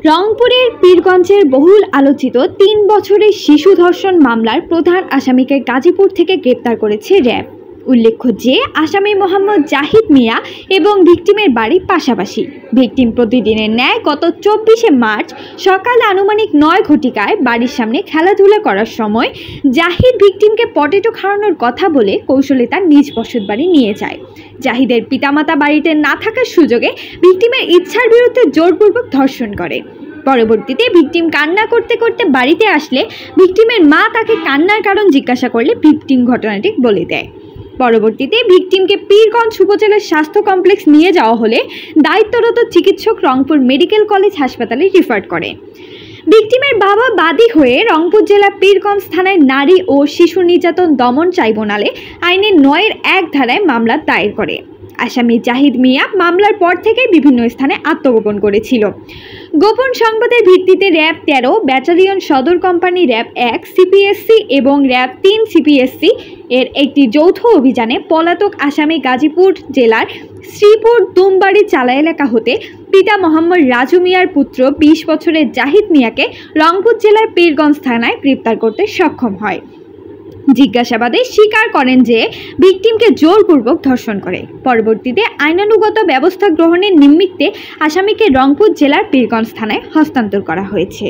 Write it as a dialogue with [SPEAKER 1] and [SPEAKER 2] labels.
[SPEAKER 1] রংপুরের পীরগঞ্জের বহুল আলোচিত ৩ বছরের শিশু ধর্ষণ মামলার প্রধান আসামিকে গাজীপুর থেকে গ্রেপ্তার করেছে র্যাব। উল্লেখ্য যে আসামি মোহাম্মদ জাহিদ মিয়া এবং ভিকটিমের বাড়ি পাশাপাশি। ভিকটিম প্রতিদিনের ন্যায় গত ২৪শে মার্চ সকালে আনুমানিক ৯ ঘটিকায় বাড়ির সামনে খেলাধুলা করার সময় জাহিদ ভিকটিমকে পটেটো খাওয়ানোর কথা বলে কৌশলে তার নিজ বসত বাড়ি নিয়ে যায়। জাহিদের পিতামাতা বাড়িতে না থাকার সুযোগে ভিকটিমের ইচ্ছার বিরুদ্ধে জোরপূর্বক ধর্ষণ করে। পরবর্তীতে ভিকটিম কান্না করতে করতে বাড়িতে আসলে ভিকটিমের মা তাকে কান্নার কারণ জিজ্ঞাসা করলে ভিকটিম ঘটনাটি বলে দেয়। পরবর্তীতে ভিকটিমকে পীরগঞ্জ উপজেলার স্বাস্থ্য কমপ্লেক্স নিয়ে যাওয়া হলে দায়িত্বরত চিকিৎসক রংপুর মেডিকেল কলেজ হাসপাতালে রিফার করে। ভিকটিমের বাবা বাদী হয়ে রংপুর জেলা পীরগঞ্জ থানায় নারী ও শিশু নির্যাতন দমন ট্রাইব্যুনালে আইনের ৯-১ ধারায় মামলা দায়ের করে। আসামি জাহিদ মিয়া মামলার পর থেকে বিভিন্ন স্থানে আত্মগোপন করেছিল। গোপন সংবাদের ভিত্তিতে র্যাব ১৩ ব্যাটালিয়ন সদর কোম্পানি, র্যাব ১ সিপিএসসি এবং র্যাব ৩ সিপিএসসি এর একটি যৌথ অভিযানে পলাতক আসামি গাজীপুর জেলার শ্রীপুর দুমবাড়ি চালা এলাকা হতে পিতা মোহাম্মদ রাজু মিয়ার পুত্র ২০ বছরের জাহিদ মিয়াকে রংপুর জেলার পীরগঞ্জ থানায় গ্রেপ্তার করতে সক্ষম হয়। জিজ্ঞাসাবাদে স্বীকার করেন যে ভিকটিমকে জোরপূর্বক ধর্ষণ করে। পরবর্তীতে আইনানুগত ব্যবস্থা গ্রহণের নিমিত্তে আসামিকে রংপুর জেলার পীরগঞ্জ থানায় হস্তান্তর করা হয়েছে।